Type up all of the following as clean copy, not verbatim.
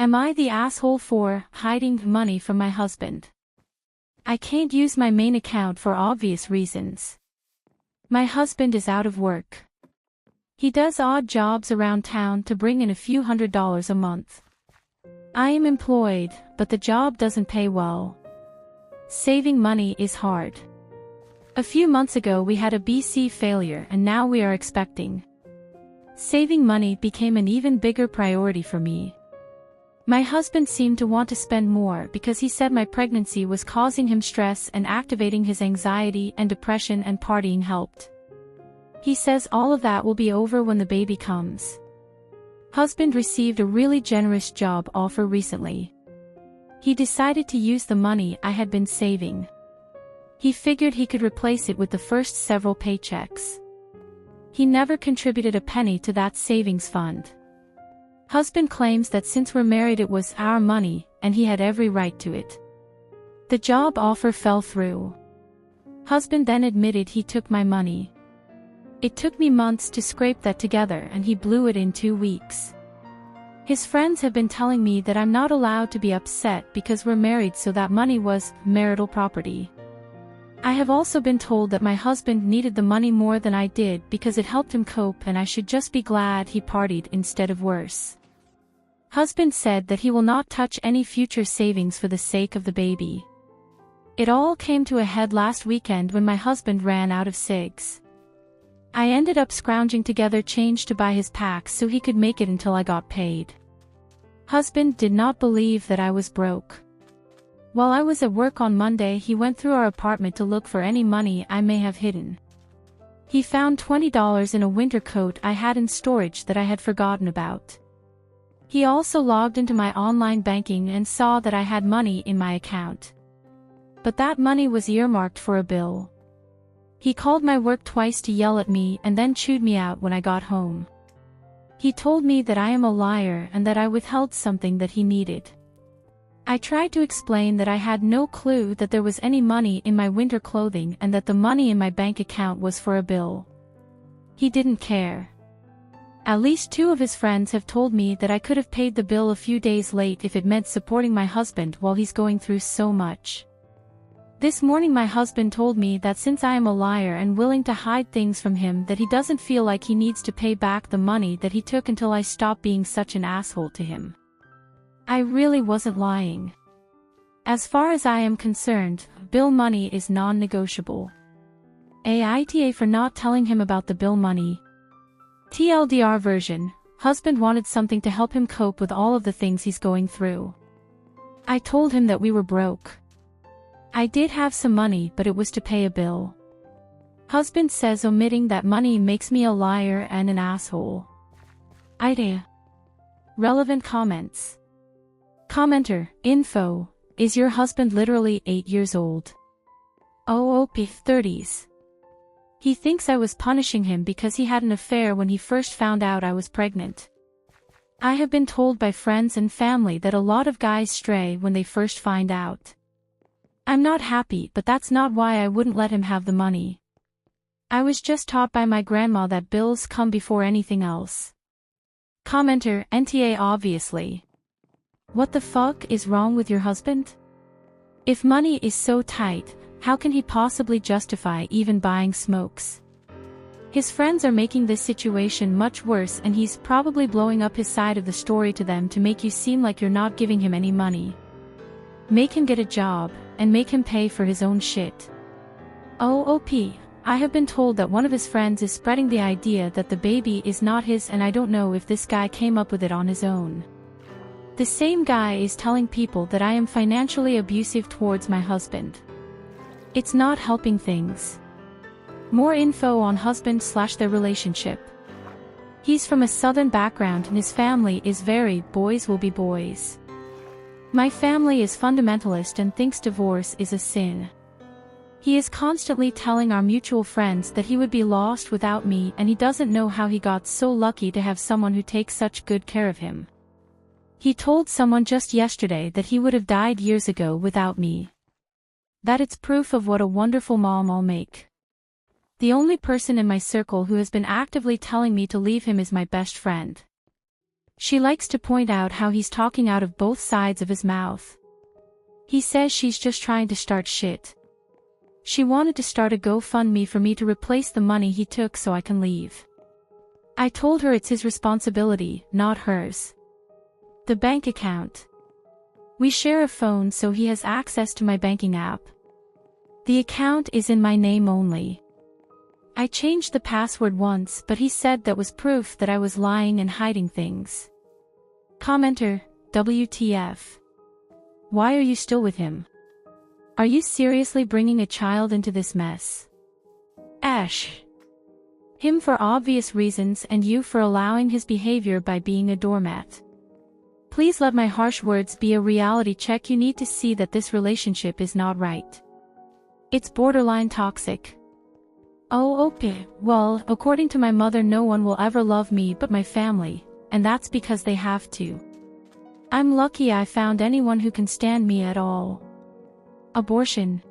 Am I the asshole for hiding money from my husband? I can't use my main account for obvious reasons. My husband is out of work. He does odd jobs around town to bring in a few $100s a month. I am employed, but the job doesn't pay well. Saving money is hard. A few months ago we had a BC failure and now we are expecting. Saving money became an even bigger priority for me. My husband seemed to want to spend more because he said my pregnancy was causing him stress and activating his anxiety and depression, and partying helped. He says all of that will be over when the baby comes. Husband received a really generous job offer recently. He decided to use the money I had been saving. He figured he could replace it with the first several paychecks. He never contributed a penny to that savings fund. Husband claims that since we're married it was our money, and he had every right to it. The job offer fell through. Husband then admitted he took my money. It took me months to scrape that together and he blew it in 2 weeks. His friends have been telling me that I'm not allowed to be upset because we're married, so that money was marital property. I have also been told that my husband needed the money more than I did because it helped him cope, and I should just be glad he partied instead of worse. Husband said that he will not touch any future savings for the sake of the baby. It all came to a head last weekend when my husband ran out of cigs. I ended up scrounging together change to buy his packs so he could make it until I got paid. Husband did not believe that I was broke. While I was at work on Monday, he went through our apartment to look for any money I may have hidden. He found $20 in a winter coat I had in storage that I had forgotten about. He also logged into my online banking and saw that I had money in my account. But that money was earmarked for a bill. He called my work twice to yell at me and then chewed me out when I got home. He told me that I am a liar and that I withheld something that he needed. I tried to explain that I had no clue that there was any money in my winter clothing and that the money in my bank account was for a bill. He didn't care. At least 2 of his friends have told me that I could have paid the bill a few days late if it meant supporting my husband while he's going through so much. This morning my husband told me that since I am a liar and willing to hide things from him, that he doesn't feel like he needs to pay back the money that he took until I stop being such an asshole to him. I really wasn't lying. As far as I am concerned, bill money is non-negotiable. AITA for not telling him about the bill money. TLDR version, husband wanted something to help him cope with all of the things he's going through. I told him that we were broke. I did have some money, but it was to pay a bill. Husband says omitting that money makes me a liar and an asshole. Idea. Relevant comments. Commenter, info, is your husband literally 8 years old? OOP 30s. He thinks I was punishing him because he had an affair when he first found out I was pregnant. I have been told by friends and family that a lot of guys stray when they first find out. I'm not happy, but that's not why I wouldn't let him have the money. I was just taught by my grandma that bills come before anything else. Commenter, NTA obviously. What the fuck is wrong with your husband? If money is so tight, how can he possibly justify even buying smokes? His friends are making this situation much worse, and he's probably blowing up his side of the story to them to make you seem like you're not giving him any money. Make him get a job, and make him pay for his own shit. OOP, I have been told that one of his friends is spreading the idea that the baby is not his, and I don't know if this guy came up with it on his own. The same guy is telling people that I am financially abusive towards my husband. It's not helping things. More info on husband/their relationship. He's from a southern background and his family is very boys will be boys. My family is fundamentalist and thinks divorce is a sin. He is constantly telling our mutual friends that he would be lost without me, and he doesn't know how he got so lucky to have someone who takes such good care of him. He told someone just yesterday that he would have died years ago without me. That it's proof of what a wonderful mom I'll make. The only person in my circle who has been actively telling me to leave him is my best friend. She likes to point out how he's talking out of both sides of his mouth. He says she's just trying to start shit. She wanted to start a GoFundMe for me to replace the money he took so I can leave. I told her it's his responsibility, not hers. The bank account. We share a phone so he has access to my banking app. The account is in my name only. I changed the password once, but he said that was proof that I was lying and hiding things. Commenter, WTF. Why are you still with him? Are you seriously bringing a child into this mess? Ash. Him for obvious reasons and you for allowing his behavior by being a doormat. Please let my harsh words be a reality check. You need to see that this relationship is not right. It's borderline toxic. Oh, okay. Well, according to my mother, no one will ever love me but my family, and that's because they have to. I'm lucky I found anyone who can stand me at all. Abortion.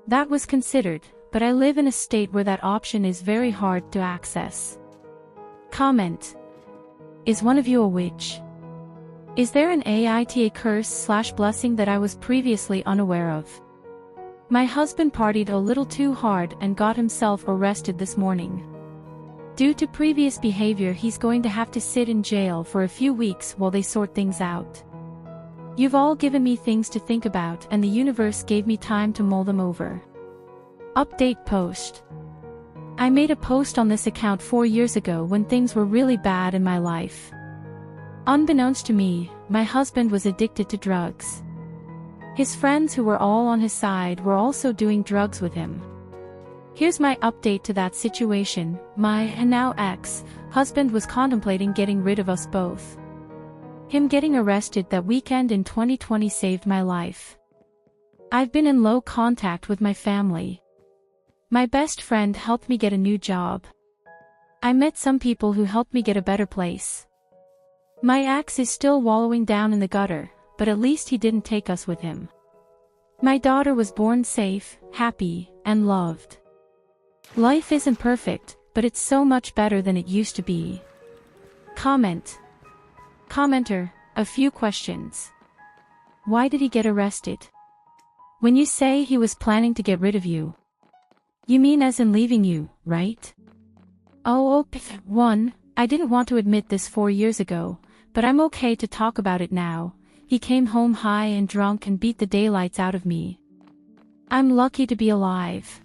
That was considered, but I live in a state where that option is very hard to access. Comment. Is one of you a witch? Is there an AITA curse/blessing that I was previously unaware of? My husband partied a little too hard and got himself arrested this morning. Due to previous behavior, he's going to have to sit in jail for a few weeks while they sort things out. You've all given me things to think about, and the universe gave me time to mull them over. Update post. I made a post on this account 4 years ago when things were really bad in my life. Unbeknownst to me, my husband was addicted to drugs. His friends who were all on his side were also doing drugs with him. Here's my update to that situation. My now ex-husband was contemplating getting rid of us both. Him getting arrested that weekend in 2020 saved my life. I've been in low contact with my family. My best friend helped me get a new job. I met some people who helped me get a better place. My ex is still wallowing down in the gutter, but at least he didn't take us with him. My daughter was born safe, happy, and loved. Life isn't perfect, but it's so much better than it used to be. Comment. Commenter, a few questions. Why did he get arrested? When you say he was planning to get rid of you, you mean as in leaving you, right? Oh, 1, I didn't want to admit this 4 years ago, but I'm okay to talk about it now. He came home high and drunk and beat the daylights out of me. I'm lucky to be alive.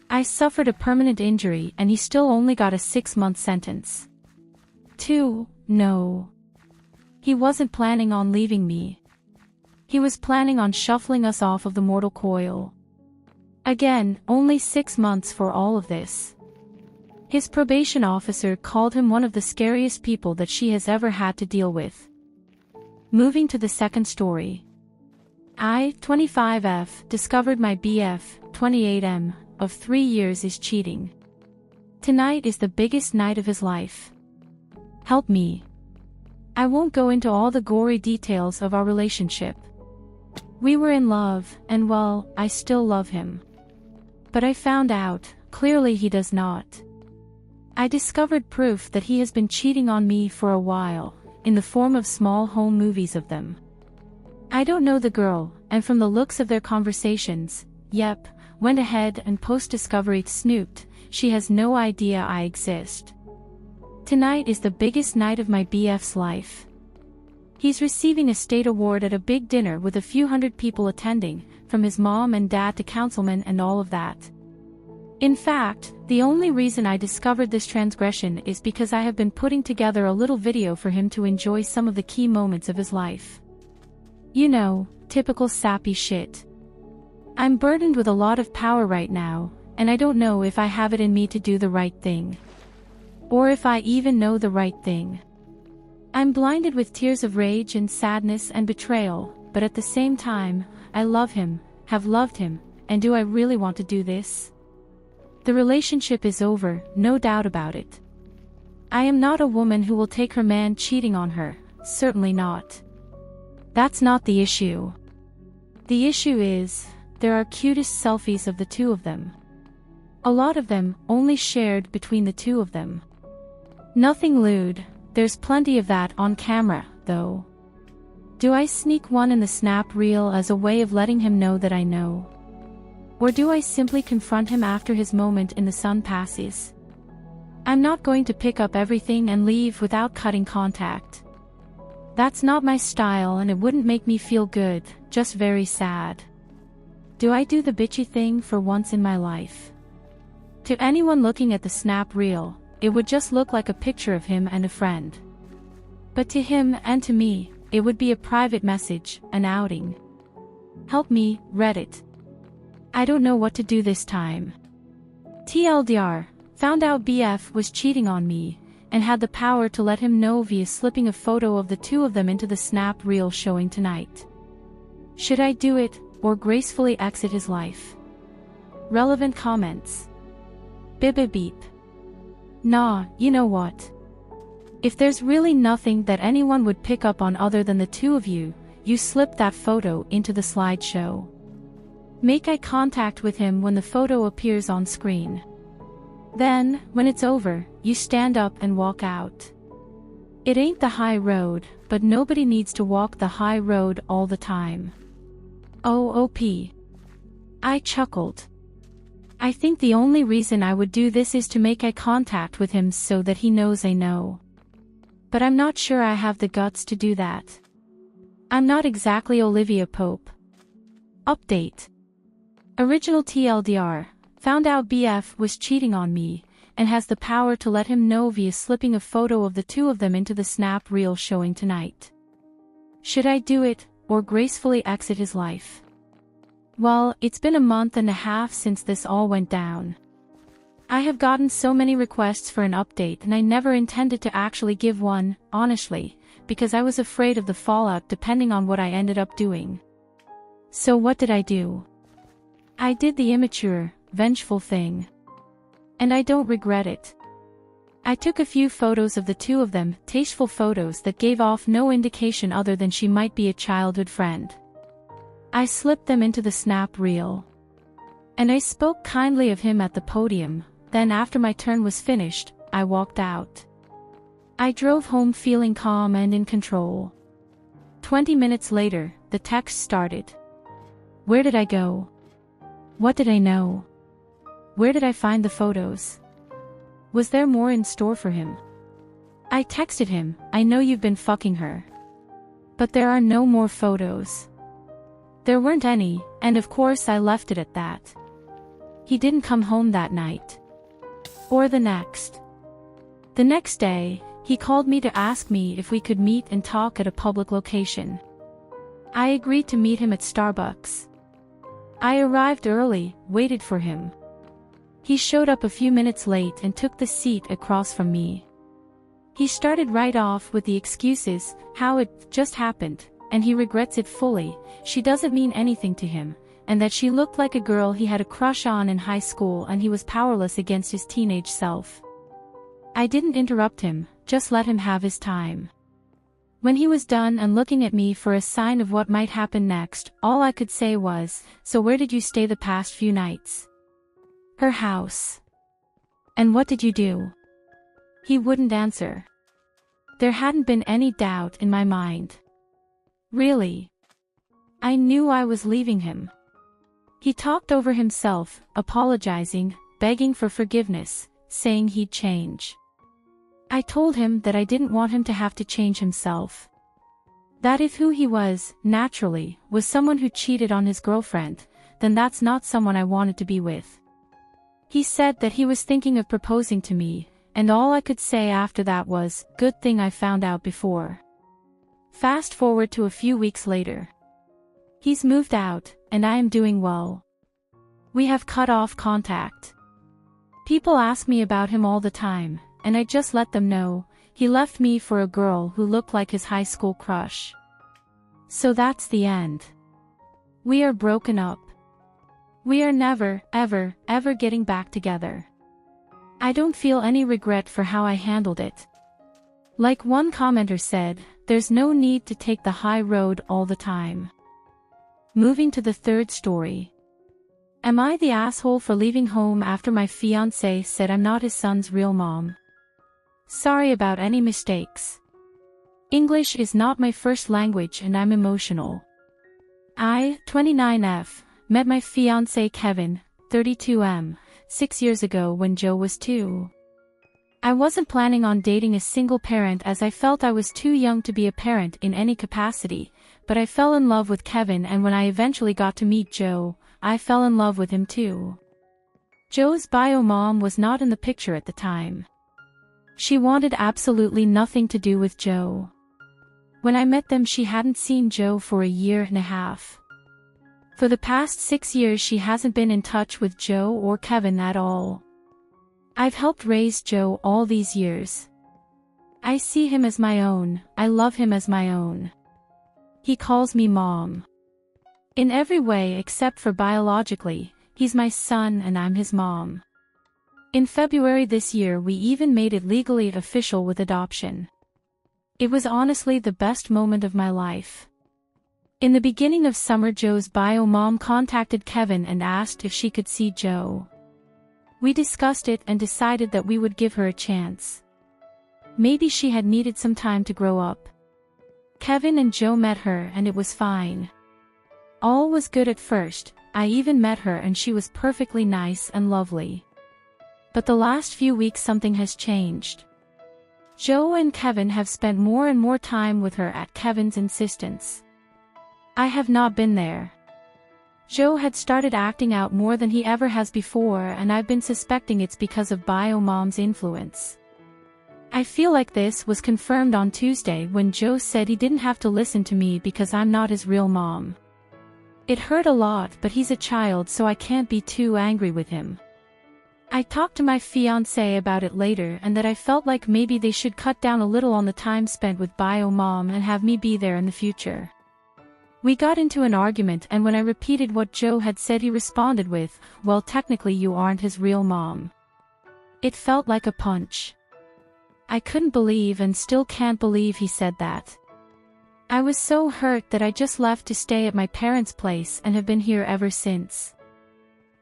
I suffered a permanent injury and he still only got a 6-month sentence. 2, no. He wasn't planning on leaving me. He was planning on shuffling us off of the mortal coil. Again, only 6 months for all of this. His probation officer called him one of the scariest people that she has ever had to deal with. Moving to the second story. I, 25F, discovered my BF, 28M, of 3 years is cheating. Tonight is the biggest night of his life. Help me. I won't go into all the gory details of our relationship. We were in love, and well, I still love him. But I found out, clearly he does not. I discovered proof that he has been cheating on me for a while, in the form of small home movies of them. I don't know the girl, and from the looks of their conversations, yep, went ahead and post-discovery snooped, she has no idea I exist. Tonight is the biggest night of my BF's life. He's receiving a state award at a big dinner with a few hundred people attending, from his mom and dad to councilmen and all of that. In fact, the only reason I discovered this transgression is because I have been putting together a little video for him to enjoy some of the key moments of his life. You know, typical sappy shit. I'm burdened with a lot of power right now, and I don't know if I have it in me to do the right thing. Or if I even know the right thing. I'm blinded with tears of rage and sadness and betrayal, but at the same time, I love him, have loved him, and do I really want to do this? The relationship is over, no doubt about it. I am not a woman who will take her man cheating on her, certainly not. That's not the issue. The issue is, there are cutest selfies of the two of them. A lot of them, only shared between the two of them. Nothing lewd, There's plenty of that on camera, though. Do I sneak one in the snap reel as a way of letting him know that I know? Or do I simply confront him after his moment in the sun passes? I'm not going to pick up everything and leave without cutting contact. That's not my style, and it wouldn't make me feel good, just very sad. Do I do the bitchy thing for once in my life? To anyone looking at the snap reel, it would just look like a picture of him and a friend. But to him and to me, it would be a private message, an outing. Help me, Reddit. I don't know what to do this time. TLDR, found out BF was cheating on me, and had the power to let him know via slipping a photo of the two of them into the snap reel showing tonight. Should I do it, or gracefully exit his life? Relevant comments. Beep. Nah, you know what? If there's really nothing that anyone would pick up on other than the two of you, you slip that photo into the slideshow. Make eye contact with him when the photo appears on screen. Then, when it's over, you stand up and walk out. It ain't the high road, but nobody needs to walk the high road all the time. OP. I chuckled. I think the only reason I would do this is to make eye contact with him so that he knows I know. But I'm not sure I have the guts to do that. I'm not exactly Olivia Pope. Update. Original TLDR, found out BF was cheating on me, and has the power to let him know via slipping a photo of the two of them into the snap reel showing tonight. Should I do it, or gracefully exit his life? Well, it's been a month and a half since this all went down. I have gotten so many requests for an update, and I never intended to actually give one, honestly, because I was afraid of the fallout depending on what I ended up doing. So what did I do? I did the immature, vengeful thing. And I don't regret it. I took a few photos of the two of them, tasteful photos that gave off no indication other than she might be a childhood friend. I slipped them into the snap reel. And I spoke kindly of him at the podium, then after my turn was finished, I walked out. I drove home feeling calm and in control. 20 minutes later, the text started. Where did I go? What did I know? Where did I find the photos? Was there more in store for him? I texted him, I know you've been fucking her. But there are no more photos. There weren't any, and of course I left it at that. He didn't come home that night. Or the next. The next day, he called me to ask me if we could meet and talk at a public location. I agreed to meet him at Starbucks. I arrived early, waited for him. He showed up a few minutes late and took the seat across from me. He started right off with the excuses, how it just happened, and he regrets it fully, she doesn't mean anything to him, and that she looked like a girl he had a crush on in high school and he was powerless against his teenage self. I didn't interrupt him, just let him have his time. When he was done and looking at me for a sign of what might happen next, all I could say was, so where did you stay the past few nights? Her house. And what did you do? He wouldn't answer. There hadn't been any doubt in my mind. Really? I knew I was leaving him. He talked over himself, apologizing, begging for forgiveness, saying he'd change. I told him that I didn't want him to have to change himself. That if who he was, naturally, was someone who cheated on his girlfriend, then that's not someone I wanted to be with. He said that he was thinking of proposing to me, and all I could say after that was, good thing I found out before. Fast forward to a few weeks later. He's moved out, and I am doing well. We have cut off contact. People ask me about him all the time, and I just let them know, he left me for a girl who looked like his high school crush. So that's the end. We are broken up. We are never, ever, ever getting back together. I don't feel any regret for how I handled it. Like one commenter said, there's no need to take the high road all the time. Moving to the third story. Am I the asshole for leaving home after my fiancé said I'm not his son's real mom? Sorry about any mistakes. English is not my first language and I'm emotional. I, 29F, met my fiancé Kevin, 32M, 6 years ago when Joe was 2. I wasn't planning on dating a single parent as I felt I was too young to be a parent in any capacity, but I fell in love with Kevin, and when I eventually got to meet Joe, I fell in love with him too. Joe's bio mom was not in the picture at the time. She wanted absolutely nothing to do with Joe. When I met them, she hadn't seen Joe for a year and a half. For the past 6 years she hasn't been in touch with Joe or Kevin at all. I've helped raise Joe all these years. I see him as my own, I love him as my own. He calls me mom. In every way except for biologically, he's my son and I'm his mom. In February this year we even made it legally official with adoption. It was honestly the best moment of my life. In the beginning of summer, Joe's bio mom contacted Kevin and asked if she could see Joe. We discussed it and decided that we would give her a chance. Maybe she had needed some time to grow up. Kevin and Joe met her and it was fine. All was good at first. I even met her and she was perfectly nice and lovely. But the last few weeks something has changed. Joe and Kevin have spent more and more time with her at Kevin's insistence. I have not been there. Joe had started acting out more than he ever has before, and I've been suspecting it's because of bio mom's influence. I feel like this was confirmed on Tuesday when Joe said he didn't have to listen to me because I'm not his real mom. It hurt a lot, but he's a child so I can't be too angry with him. I talked to my fiancé about it later and that I felt like maybe they should cut down a little on the time spent with bio mom and have me be there in the future. We got into an argument, and when I repeated what Joe had said he responded with, "Well, technically you aren't his real mom." It felt like a punch. I couldn't believe and still can't believe he said that. I was so hurt that I just left to stay at my parents' place and have been here ever since.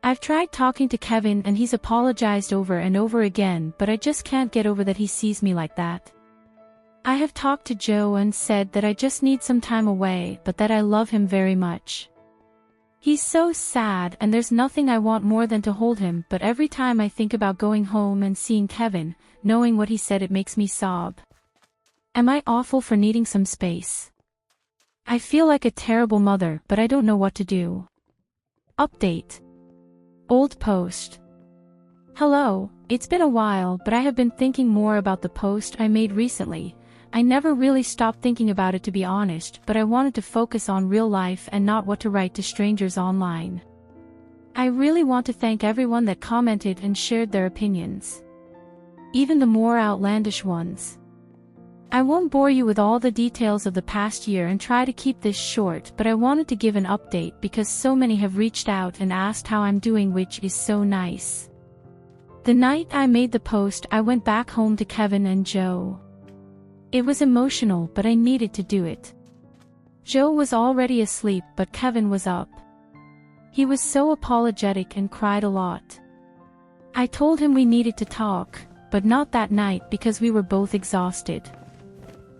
I've tried talking to Kevin and he's apologized over and over again, but I just can't get over that he sees me like that. I have talked to Joe and said that I just need some time away, but that I love him very much. He's so sad and there's nothing I want more than to hold him, but every time I think about going home and seeing Kevin, knowing what he said, it makes me sob. Am I awful for needing some space? I feel like a terrible mother, but I don't know what to do. Update. Old post. Hello, it's been a while, but I have been thinking more about the post I made recently. I never really stopped thinking about it, to be honest, but I wanted to focus on real life and not what to write to strangers online. I really want to thank everyone that commented and shared their opinions. Even the more outlandish ones. I won't bore you with all the details of the past year and try to keep this short, but I wanted to give an update because so many have reached out and asked how I'm doing, which is so nice. The night I made the post, I went back home to Kevin and Joe. It was emotional, but I needed to do it. Joe was already asleep, but Kevin was up. He was so apologetic and cried a lot. I told him we needed to talk, but not that night because we were both exhausted.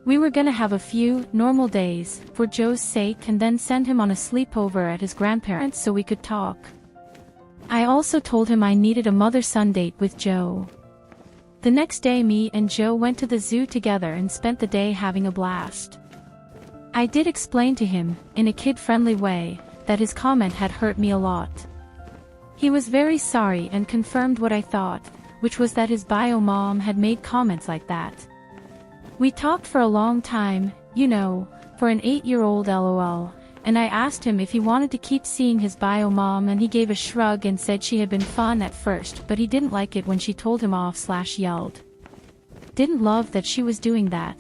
We were gonna have a few normal days for Joe's sake and then send him on a sleepover at his grandparents so we could talk. I also told him I needed a mother-son date with Joe. The next day me and Joe went to the zoo together and spent the day having a blast. I did explain to him, in a kid-friendly way, that his comment had hurt me a lot. He was very sorry and confirmed what I thought, which was that his bio mom had made comments like that. We talked for a long time, you know, for an 8-year-old LOL, and I asked him if he wanted to keep seeing his bio mom and he gave a shrug and said she had been fun at first, but he didn't like it when she told him off/yelled. Didn't love that she was doing that.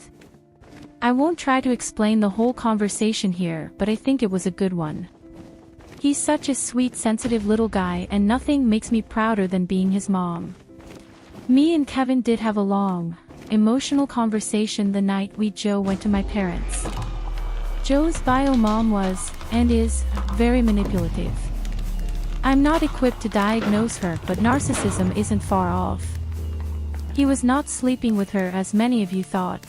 I won't try to explain the whole conversation here, but I think it was a good one. He's such a sweet, sensitive little guy, and nothing makes me prouder than being his mom. Me and Kevin did have a long, emotional conversation the night Joe went to my parents. Joe's bio mom was, and is, very manipulative. I'm not equipped to diagnose her, but narcissism isn't far off. He was not sleeping with her as many of you thought.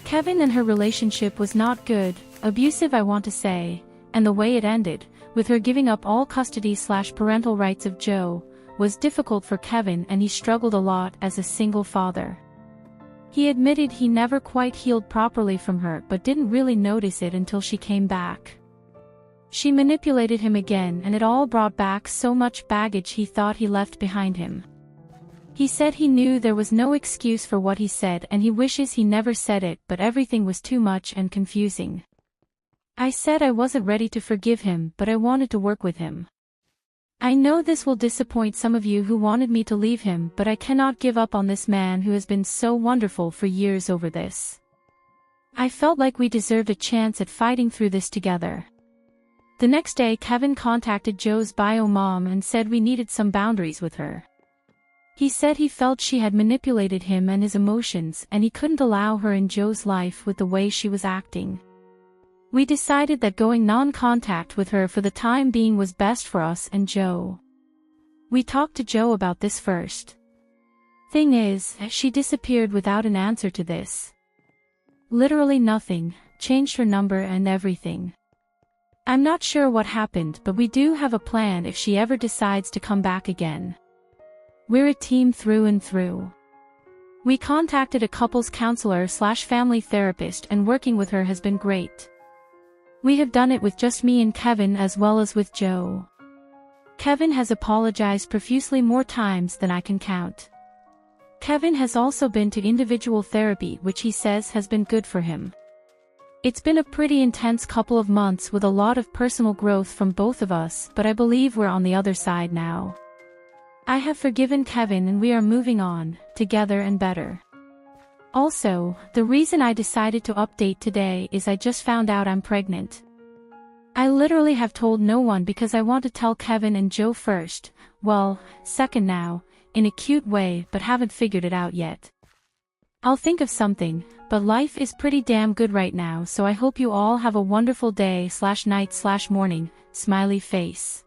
Kevin and her relationship was not good, abusive I want to say, and the way it ended, with her giving up all custody/parental rights of Joe, was difficult for Kevin and he struggled a lot as a single father. He admitted he never quite healed properly from her but didn't really notice it until she came back. She manipulated him again and it all brought back so much baggage he thought he left behind him. He said he knew there was no excuse for what he said and he wishes he never said it, but everything was too much and confusing. I said I wasn't ready to forgive him, but I wanted to work with him. I know this will disappoint some of you who wanted me to leave him, but I cannot give up on this man who has been so wonderful for years over this. I felt like we deserved a chance at fighting through this together. The next day Kevin contacted Joe's bio mom and said we needed some boundaries with her. He said he felt she had manipulated him and his emotions and he couldn't allow her in Joe's life with the way she was acting. We decided that going non-contact with her for the time being was best for us and Joe. We talked to Joe about this first. Thing is, she disappeared without an answer to this. Literally nothing, changed her number and everything. I'm not sure what happened, but we do have a plan if she ever decides to come back again. We're a team through and through. We contacted a couples counselor/family therapist and working with her has been great. We have done it with just me and Kevin as well as with Joe. Kevin has apologized profusely more times than I can count. Kevin has also been to individual therapy, which he says has been good for him. It's been a pretty intense couple of months with a lot of personal growth from both of us, but I believe we're on the other side now. I have forgiven Kevin and we are moving on, together and better. Also, the reason I decided to update today is I just found out I'm pregnant. I literally have told no one because I want to tell Kevin and Joe first, well, second now, in a cute way, but haven't figured it out yet. I'll think of something, but life is pretty damn good right now, so I hope you all have a wonderful day/night/morning, smiley face.